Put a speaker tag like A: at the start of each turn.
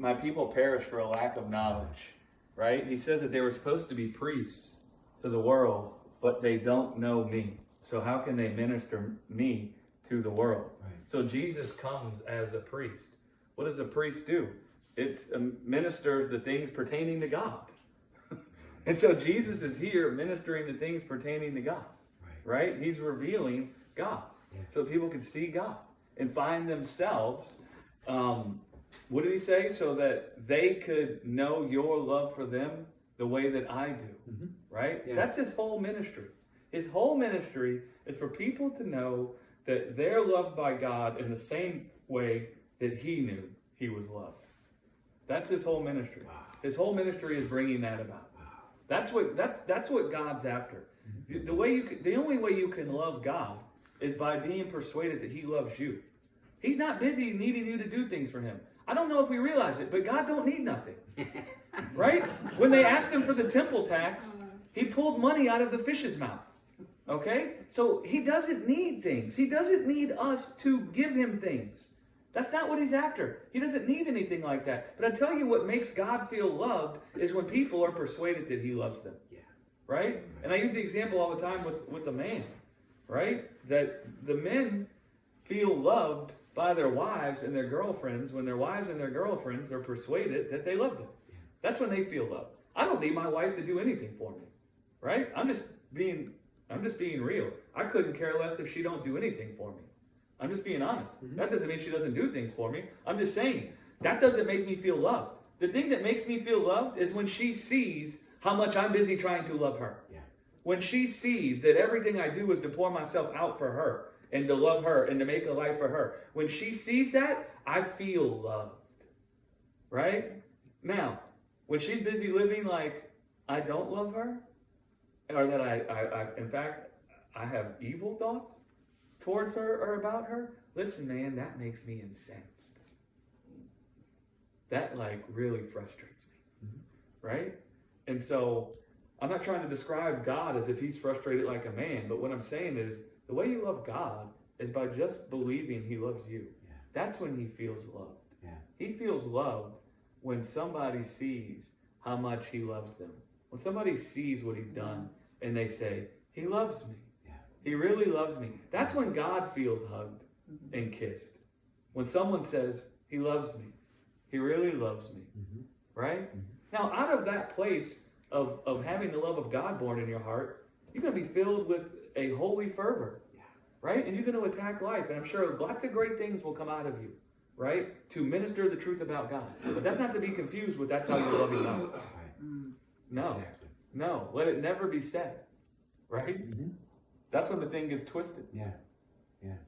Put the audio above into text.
A: my people perish for a lack of knowledge, right? He says that they were supposed to be priests to the world, but they don't know me. So how can they minister me to the world?
B: Right.
A: So Jesus comes as a priest. What does a priest do? It's ministers the things pertaining to God. And so Jesus is here ministering the things pertaining to God, right? He's revealing God.
B: Yeah.
A: So people can see God and find themselves, what did he say? So that they could know your love for them the way that I do, right?
B: Yeah.
A: That's his whole ministry. His whole ministry is for people to know that they're loved by God in the same way that he knew he was loved. That's his whole ministry.
B: Wow.
A: His whole ministry is bringing that about.
B: Wow.
A: That's what God's after. The only way you can love God is by being persuaded that he loves you. He's not busy needing you to do things for him. I don't know if we realize it, but God don't need nothing. Right? When they asked him for the temple tax, he pulled money out of the fish's mouth. Okay? So he doesn't need things. He doesn't need us to give him things. That's not what he's after. He doesn't need anything like that. But I tell you what makes God feel loved is when people are persuaded that he loves them.
B: Yeah.
A: Right? And I use the example all the time with the man. Right? That the men feel loved by their wives and their girlfriends when their wives and their girlfriends are persuaded that they love them. That's when they feel loved. I don't need my wife to do anything for me. Right? I'm just being real. I couldn't care less if she don't do anything for me. I'm just being honest. That doesn't mean she doesn't do things for me. I'm just saying, that doesn't make me feel loved. The thing that makes me feel loved is when she sees how much I'm busy trying to love her.
B: Yeah.
A: When she sees that everything I do is to pour myself out for her and to love her and to make a life for her. When she sees that, I feel loved. Right? Now, when she's busy living like I don't love her, or that I in fact, I have evil thoughts towards her or about her, listen, man, that makes me incensed. That really frustrates me. Right? And so I'm not trying to describe God as if he's frustrated like a man, but what I'm saying is the way you love God is by just believing he loves you.
B: Yeah.
A: That's when he feels loved.
B: Yeah.
A: He feels loved when somebody sees how much he loves them. When somebody sees what he's done and they say, he loves me.
B: Yeah.
A: He really loves me. That's when God feels hugged and kissed. When someone says, he loves me. He really loves me. Right? Now, out of that place of having the love of God born in your heart, you're going to be filled with a holy fervor.
B: Yeah.
A: Right? And you're going to attack life. And I'm sure lots of great things will come out of you. Right? To minister the truth about God. But that's not to be confused with that's how you're loving God.
B: Right.
A: No.
B: Exactly.
A: No. Let it never be said. Right? That's when the thing gets twisted.
B: Yeah. Yeah.